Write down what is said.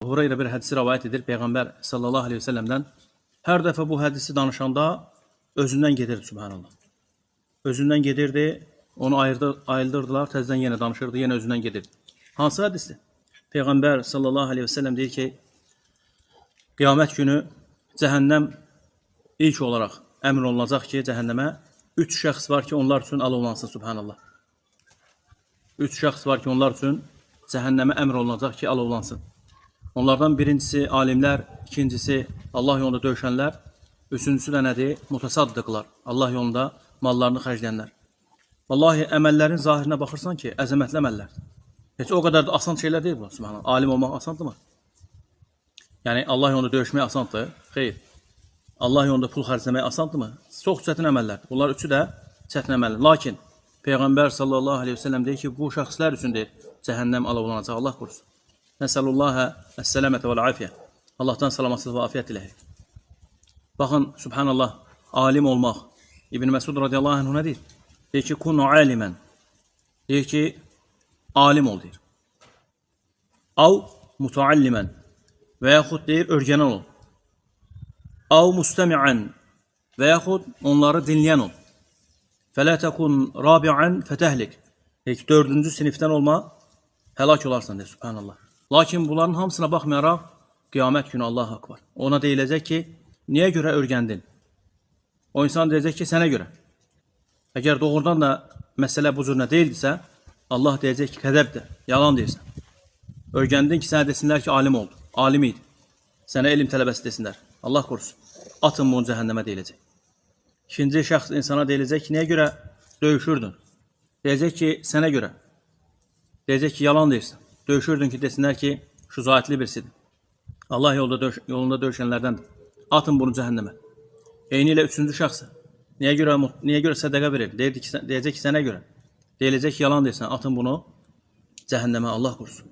Hureyre bir hədisi rivayet edir Peyğəmbər sallallahu aleyhi ve sellemdən. Hər dəfə bu hədisi danışanda özündən gedirdi, subhanallah. Özündən gedirdi, onu ayıldırdılar, təzdən yenə danışırdı, yenə özündən gedirdi. Hansı hədisdir? Peyğəmbər sallallahu aleyhi ve sellem deyir ki, qiyamət günü cəhənnəm ilk olaraq əmr olunacaq ki, cəhənnəmə 3 şəxs var ki, onlar üçün alovlansın, subhanallah. 3 şəxs var ki, onlar üçün cəhənnəmə əmr olunacaq ki, alovlansın. Onlardan birincisi alimlər, ikincisi Allah yolunda döyüşənlər, üçüncüsü də nədir? Mutasaddıqlar, Allah yolunda mallarını xərcləyənlər. Vallahi əməllərin zahirinə baxırsan ki, əzəmətli əməllərdir. Heç o qədər də asan şeylər deyil bu, subhanallah. Alim olmaq asandırmı? Yəni Allah yolunda döyüşmək asandır? Xeyr. Allah yolunda pul xərcləmək asandırmı? Çox çətin əməllərdir. Bunlar üçü də çətin əməllər. Lakin Peyğəmbər sallallahu aleyhi ve sellem deyir ki, bu şəxslər üçün deyir, cəhənnəm alovlanacaq, Allah qorusun. Nəsəlullahə əs-səlamətə vəl-afiyyə. Allahdan salamatsız və afiyət diləyək. Baxın, subhanallah, alim olmaq. İbn Məsud radiyallahu anh nə deyir? Deyir ki, kunu alimən. Deyir ki, alim ol, deyir. Av mutaallimən. Və yaxud deyir, örgənən ol. Av mustəmiən. Və yaxud onları dinləyən ol. Fələ təkun rabiən fətəhlik. Deyir ki, 4-cü sinifdən olma, həlak olarsan, deyir, subhanallah. Lakin bunların hamısına baxmayaraq, qiyamət günü Allah haqq var. Ona deyiləcək ki, niyə görə örgəndin? O insan deyəcək ki, sənə görə. Əgər doğrudan da məsələ bu cürünə deyildirsə, Allah deyəcək ki, qədəbdir, yalan deyirsən. Örgəndin ki, sənə desinlər ki, alim oldu, alim idi. Sənə elm tələbəsi desinlər. Allah qorusun. Atın bunu cəhənnəmə deyiləcək. İkinci şəxs insana deyiləcək ki, niyə görə döyüşürdün? Deyəcək ki, sənə görə. Deyəcək ki, yalan deyirsən. Döyüşürdün ki, desinlər ki, şücaətli birisidir. Allah yolunda döyüşənlərdəndir. Atın bunu cəhənnəmə. Eyni ilə üçüncü şəxsə. Niyə görə sədəqə verir? Deyəcək ki, sənə görə. Deyiləcək ki, yalan deyirsən. Atın bunu cəhənnəmə. Allah qorusun.